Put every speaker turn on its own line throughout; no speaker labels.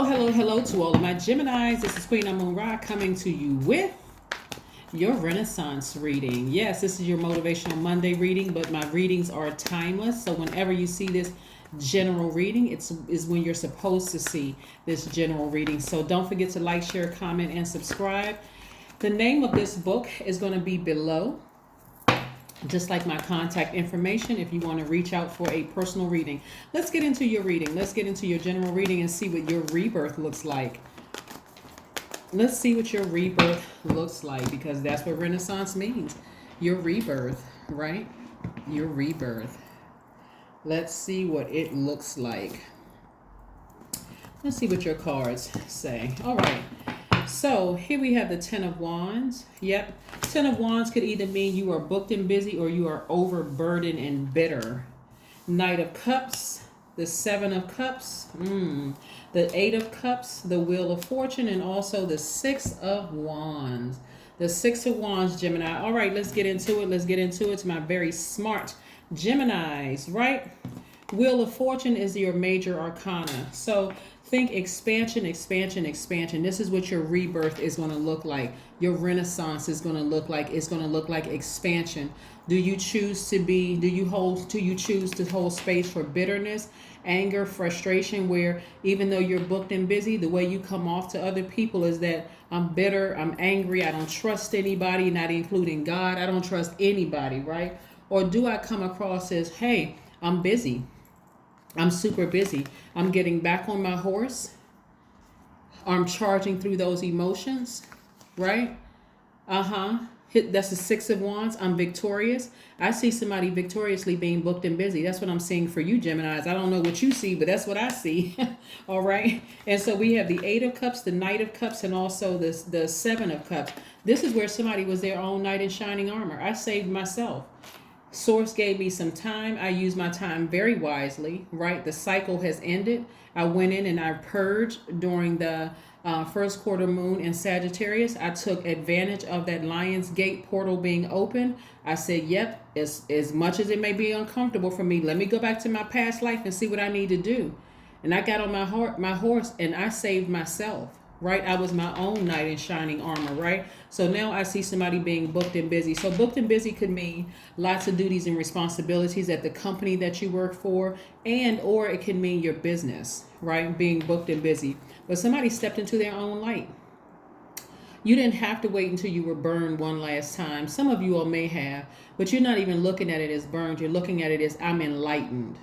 Hello to all of my Geminis. This is Queen Amun Ra coming to you with your Renaissance reading. Yes, this is your Motivational Monday reading, but my readings are timeless. So whenever you see this general reading, is when you're supposed to see this general reading. So don't forget to like, share, comment, and subscribe. The name of this book is going to be below, just like my contact information if you want to reach out for a personal reading. Let's get into your reading. Let's get into your general reading and see what your rebirth looks like. Let's see what your rebirth looks like, because that's what Renaissance means. Your rebirth, right? Your rebirth. Let's see what it looks like. Let's see what your cards say. All right. So here we have the Ten of Wands. Yep. Ten of Wands could either mean you are booked and busy or you are overburdened and bitter. Knight of Cups, the Seven of Cups, the Eight of Cups, the Wheel of Fortune, and also the Six of Wands. The Six of Wands, Gemini. All right, let's get into it. Let's get into it to my very smart Geminis, right? Wheel of Fortune is your major arcana. So think expansion, expansion, expansion. This is what your rebirth is going to look like. Your Renaissance is going to look like. It's going to look like expansion. Do you choose to hold space for bitterness, anger, frustration, where even though you're booked and busy, the way you come off to other people is that I'm bitter, I'm angry, I don't trust anybody, not including God. I don't trust anybody, right? Or do I come across as, hey, I'm busy. I'm super busy. I'm getting back on my horse. I'm charging through those emotions, right? That's the Six of Wands. I'm victorious. I see somebody victoriously being booked and busy. That's what I'm seeing for you, Geminis. I don't know what you see, but that's what I see. All right. And so we have the Eight of Cups, the Knight of Cups, and also the Seven of Cups. This is where somebody was their own knight in shining armor. I saved myself. Source gave me some time. I used my time very wisely, right? The cycle has ended. I went in and I purged during the first quarter moon in Sagittarius. I took advantage of that Lion's Gate portal being open. I said, yep, as much as it may be uncomfortable for me, let me go back to my past life and see what I need to do. And I got on my horse and I saved myself. Right? I was my own knight in shining armor, right? So now I see somebody being booked and busy. So booked and busy could mean lots of duties and responsibilities at the company that you work for, or it can mean your business, right? Being booked and busy. But somebody stepped into their own light. You didn't have to wait until you were burned one last time. Some of you all may have, but you're not even looking at it as burned. You're looking at it as I'm enlightened.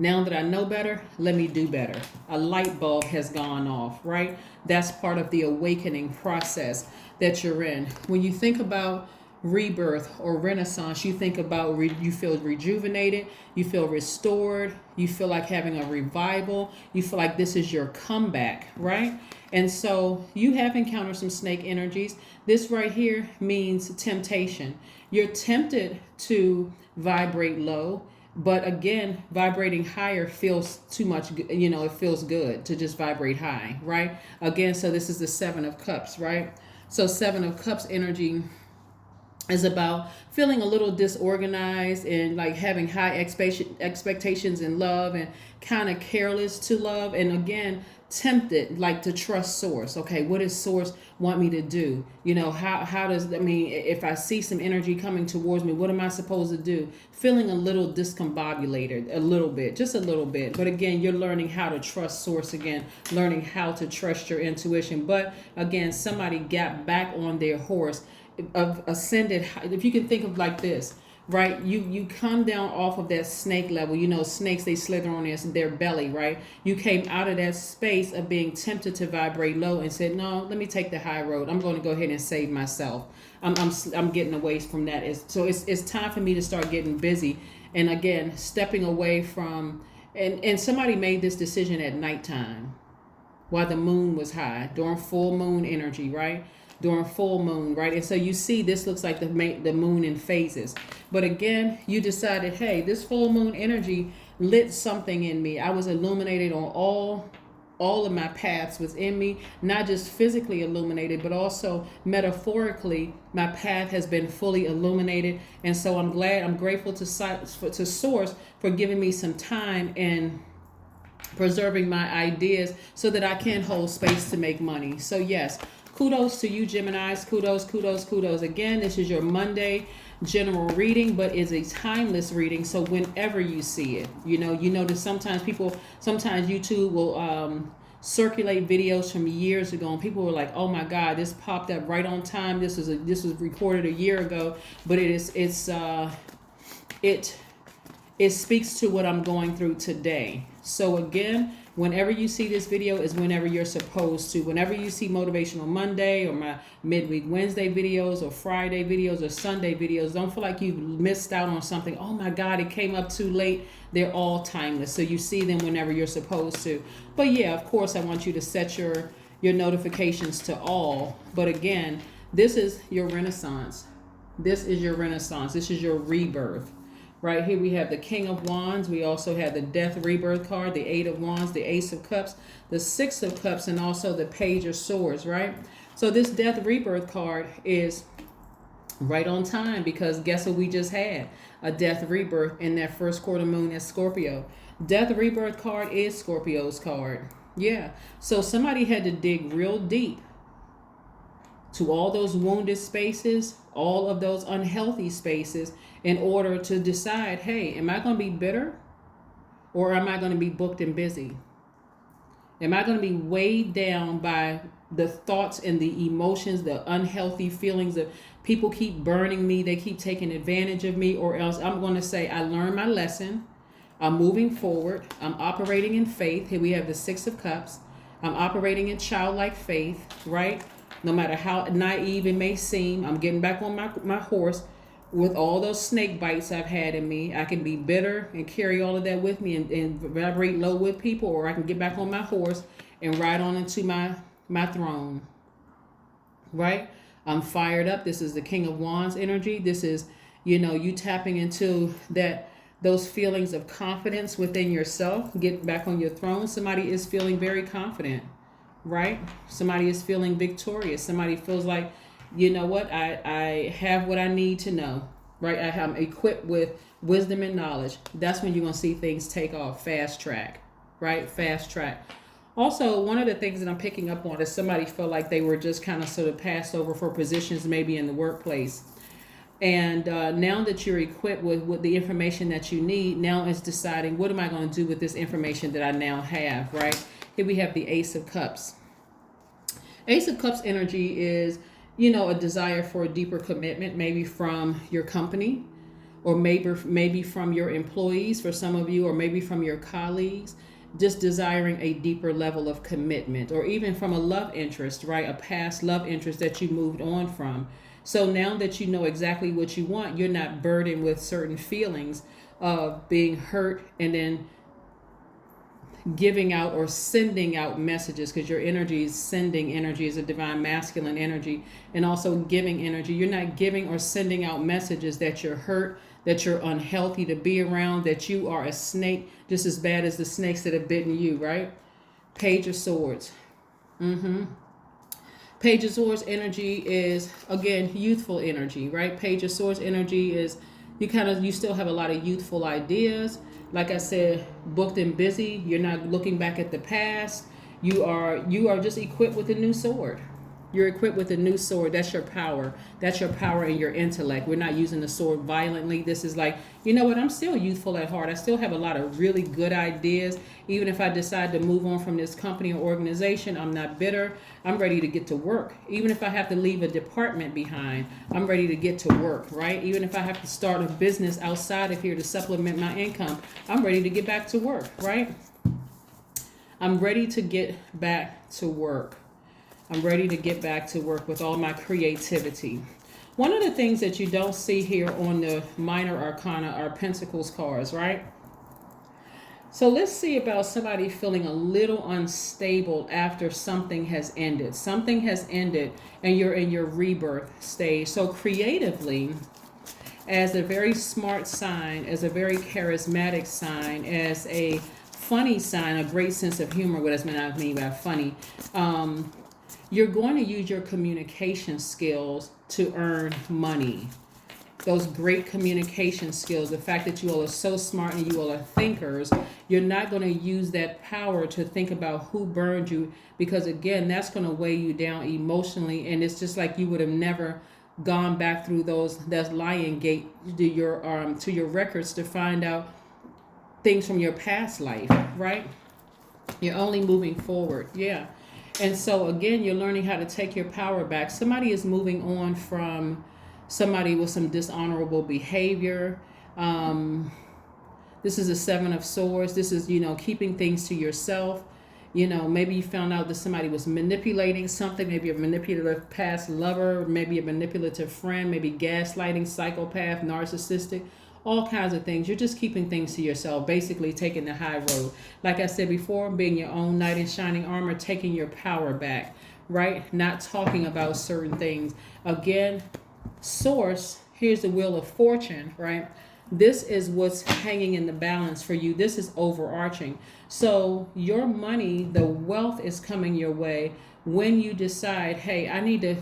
Now that I know better, let me do better. A light bulb has gone off, right? That's part of the awakening process that you're in. When you think about rebirth or Renaissance, you think about you feel rejuvenated, you feel restored, you feel like having a revival, you feel like this is your comeback, right? And so you have encountered some snake energies. This right here means temptation. You're tempted to vibrate low. But again, vibrating higher feels too much, it feels good to just vibrate high, right? Again, so this is the Seven of Cups, right? So Seven of Cups energy is about feeling a little disorganized and like having high expectations in love and kind of careless to love. And again, tempted like to trust source. Okay, what does source want me to do? How does, if I see some energy coming towards me, what am I supposed to do? Feeling a little discombobulated, a little bit, just a little bit. But again, you're learning how to trust source again, learning how to trust your intuition. But again, somebody got back on their horse of ascended. If you can think of like this, right? You come down off of that snake level. Snakes, they slither on their belly, right? You came out of that space of being tempted to vibrate low and said, no, let me take the high road. I'm going to go ahead and save myself. I'm getting away from that. It's time for me to start getting busy. And again, stepping away from, and somebody made this decision at nighttime while the moon was high, during full moon energy, right? During full moon, right? And so you see this looks like the moon in phases. But again, you decided, hey, this full moon energy lit something in me. I was illuminated on all of my paths within me, not just physically illuminated, but also metaphorically, my path has been fully illuminated. And so I'm grateful to Source for giving me some time and preserving my ideas so that I can hold space to make money. So yes, kudos to you, Geminis. Kudos, kudos, kudos. Again, this is your Monday general reading, but it's a timeless reading. So whenever you see it, you know that sometimes YouTube will circulate videos from years ago, and people were like, "Oh my God, this popped up right on time. This was recorded a year ago," but it speaks to what I'm going through today. So again, whenever you see this video is whenever you're supposed to. Whenever you see Motivational Monday or my Midweek Wednesday videos or Friday videos or Sunday videos, don't feel like you missed out on something. Oh my God, it came up too late. They're all timeless. So you see them whenever you're supposed to. But yeah, of course, I want you to set your notifications to all. But again, this is your renaissance. This is your renaissance. This is your rebirth. Right here we have the King of Wands. We also have the Death Rebirth card, the Eight of Wands, the Ace of Cups, the Six of Cups, and also the Page of Swords, right? So this Death Rebirth card is right on time because guess what we just had? A Death Rebirth in that first quarter moon as Scorpio. Death Rebirth card is Scorpio's card. Yeah. So somebody had to dig real deep to all those wounded spaces, all of those unhealthy spaces, in order to decide, hey, am I going to be bitter or am I going to be booked and busy? Am I going to be weighed down by the thoughts and the emotions, the unhealthy feelings of people keep burning me, they keep taking advantage of me, or else I'm going to say, I learned my lesson, I'm moving forward, I'm operating in faith. Here we have the Six of Cups. I'm operating in childlike faith, right? No matter how naive it may seem, I'm getting back on my horse. With all those snake bites I've had in me, I can be bitter and carry all of that with me and vibrate low with people, or I can get back on my horse and ride on into my throne. Right? I'm fired up. This is the King of Wands energy. This is, you tapping into those feelings of confidence within yourself. Get back on your throne. Somebody is feeling very confident, right? Somebody is feeling victorious. Somebody feels like, you know what, I have what I need to know, right? I'm equipped with wisdom and knowledge. That's when you're going to see things take off. Fast track, right? Fast track. Also, one of the things that I'm picking up on is somebody felt like they were just kind of sort of passed over for positions maybe in the workplace. And now that you're equipped with the information that you need, now it's deciding, what am I going to do with this information that I now have, right? Here we have the Ace of Cups. Ace of Cups energy is, a desire for a deeper commitment, maybe from your company, or maybe from your employees for some of you, or maybe from your colleagues, just desiring a deeper level of commitment, or even from a love interest, right? A past love interest that you moved on from. So now that you know exactly what you want, you're not burdened with certain feelings of being hurt and then giving out or sending out messages, because your energy is sending energy, is a divine masculine energy, and also giving energy. You're not giving or sending out messages that you're hurt, that you're unhealthy to be around, that you are a snake just as bad as the snakes that have bitten you, right? Page of Swords. Page of Swords energy is, again, youthful energy, right? Page of Swords energy is you still have a lot of youthful ideas. Like I said, booked and busy. You're not looking back at the past. You are just equipped with a new sword. You're equipped with a new sword. That's your power. That's your power and your intellect. We're not using the sword violently. This is like, you know what? I'm still youthful at heart. I still have a lot of really good ideas. Even if I decide to move on from this company or organization, I'm not bitter. I'm ready to get to work. Even if I have to leave a department behind, I'm ready to get to work, right? Even if I have to start a business outside of here to supplement my income, I'm ready to get back to work, right? I'm ready to get back to work. I'm ready to get back to work with all my creativity. One of the things that you don't see here on the minor arcana are Pentacles cards, right? So let's see about somebody feeling a little unstable after something has ended. Something has ended and you're in your rebirth stage. So creatively, as a very smart sign, as a very charismatic sign, as a funny sign, a great sense of humor, what does I mean by funny? You're going to use your communication skills to earn money. those great communication skills, the fact that you all are so smart and you all are thinkers, you're not going to use that power to think about who burned you, because again, that's going to weigh you down emotionally, and it's just like you would have never gone back through that lion gate to your records to find out things from your past life, right? You're only moving forward. Yeah. And so again, you're learning how to take your power back. Somebody is moving on from somebody with some dishonorable behavior. This is a 7 of Swords. This is, keeping things to yourself. Maybe you found out that somebody was manipulating something, maybe a manipulative past lover, maybe a manipulative friend, maybe gaslighting, psychopath, narcissistic, all kinds of things. You're just keeping things to yourself, basically taking the high road. Like I said before, being your own knight in shining armor, taking your power back, right? Not talking about certain things. Again, source, here's the Wheel of Fortune, right? This is what's hanging in the balance for you. This is overarching. So your money, the wealth is coming your way when you decide, hey, I need to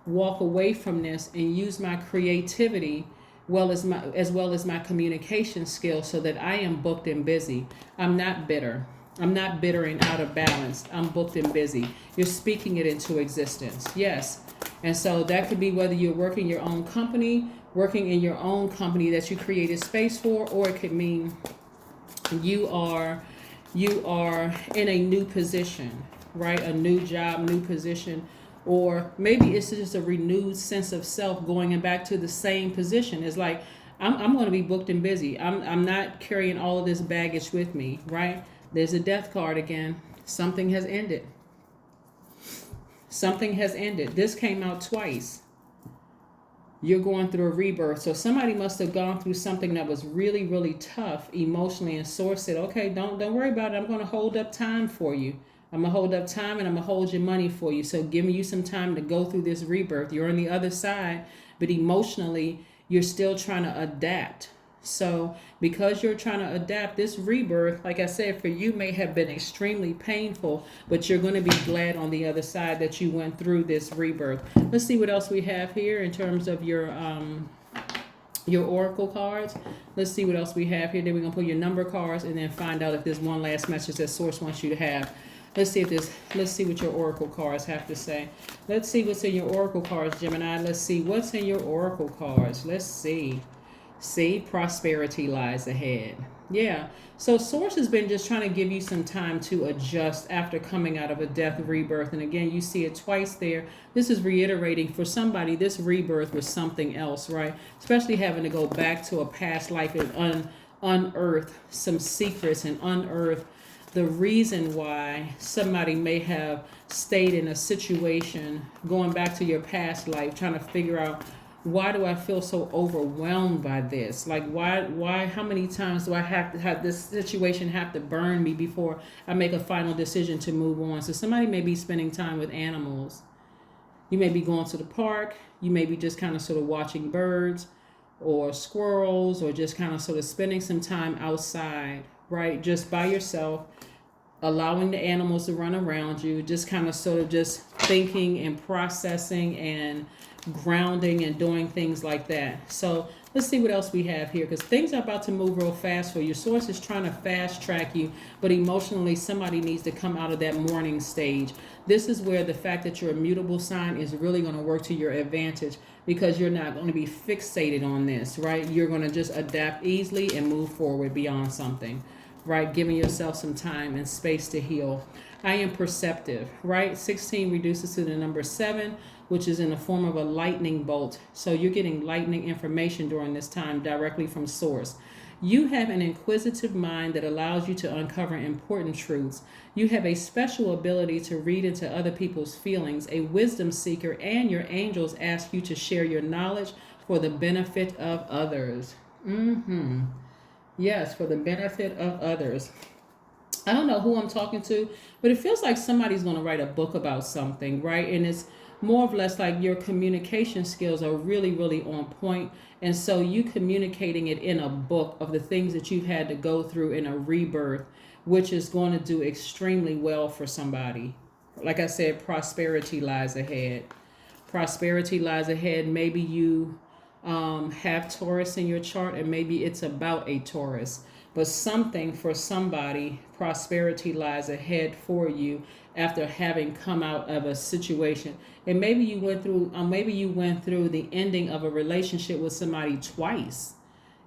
walk away from this and use my creativity as well as my communication skills so that I am booked and busy. I'm not bitter. I'm not bitter and out of balance. I'm booked and busy. You're speaking it into existence. Yes. And so that could be whether you're working in your own company that you created space for, or it could mean you are in a new position, right? A new job, new position, or maybe it's just a renewed sense of self going back to the same position. It's like, I'm going to be booked and busy. I'm not carrying all of this baggage with me, right? There's a death card again. Something has ended. Something has ended. This came out twice. You're going through a rebirth. So somebody must have gone through something that was really, really tough emotionally, and Source said, okay, don't worry about it. I'm going to hold up time for you. I'm going to hold up time, and I'm going to hold your money for you. So giving you some time to go through this rebirth. You're on the other side, but emotionally, you're still trying to adapt. So because you're trying to adapt, this rebirth, like I said, for you may have been extremely painful, but you're going to be glad on the other side that you went through this rebirth. Let's see what else we have here in terms of your oracle cards. Let's see what else we have here. Then we're going to pull your number cards and then find out if there's one last message that Source wants you to have. Let's see what your oracle cards have to say. Let's see what's in your oracle cards, Gemini. Let's see what's in your oracle cards. Let's see. See, prosperity lies ahead. Yeah. So Source has been just trying to give you some time to adjust after coming out of a death rebirth. And again, you see it twice there. This is reiterating for somebody, this rebirth was something else, right? Especially having to go back to a past life and unearth some secrets and unearth the reason why somebody may have stayed in a situation, going back to your past life, trying to figure out, why do I feel so overwhelmed by this? Like, why, how many times do I have to have this situation have to burn me before I make a final decision to move on? So somebody may be spending time with animals. You may be going to the park. You may be just kind of sort of watching birds or squirrels, or just kind of sort of spending some time outside, right? Just by yourself, allowing the animals to run around you, just kind of sort of just thinking and processing and grounding and doing things like that. So let's see what else we have here, because things are about to move real fast for you. Source is trying to fast track you, but emotionally somebody needs to come out of that mourning stage. This is where the fact that you're a mutable sign is really going to work to your advantage, because you're not going to be fixated on this, right? You're going to just adapt easily and move forward beyond something, right? Giving yourself some time and space to heal. I am perceptive, right? 16 reduces to the number 7, which is in the form of a lightning bolt. So you're getting lightning information during this time directly from Source. You have an inquisitive mind that allows you to uncover important truths. You have a special ability to read into other people's feelings, a wisdom seeker, and your angels ask you to share your knowledge for the benefit of others. Yes, for the benefit of others. I don't know who I'm talking to, but it feels like somebody's going to write a book about something, right? And it's more or less like your communication skills are really, really on point. And so you communicating it in a book of the things that you've had to go through in a rebirth, which is going to do extremely well for somebody. Like I said, prosperity lies ahead. Prosperity lies ahead. Maybe you have Taurus in your chart, and maybe it's about a Taurus. But something for somebody, prosperity lies ahead for you after having come out of a situation. And maybe you went through the ending of a relationship with somebody twice.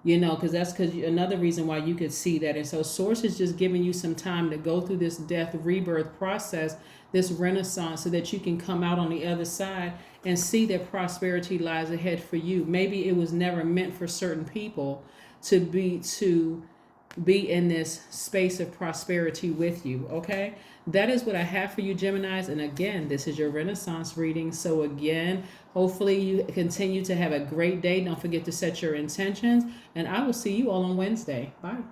Because another reason why you could see that. And so Source is just giving you some time to go through this death rebirth process, this renaissance, so that you can come out on the other side and see that prosperity lies ahead for you. Maybe it was never meant for certain people to be in this space of prosperity with you. Okay, that is what I have for you, Geminis. And again, this is your Renaissance reading. So again, hopefully you continue to have a great day. Don't forget to set your intentions, and I will see you all on Wednesday. Bye.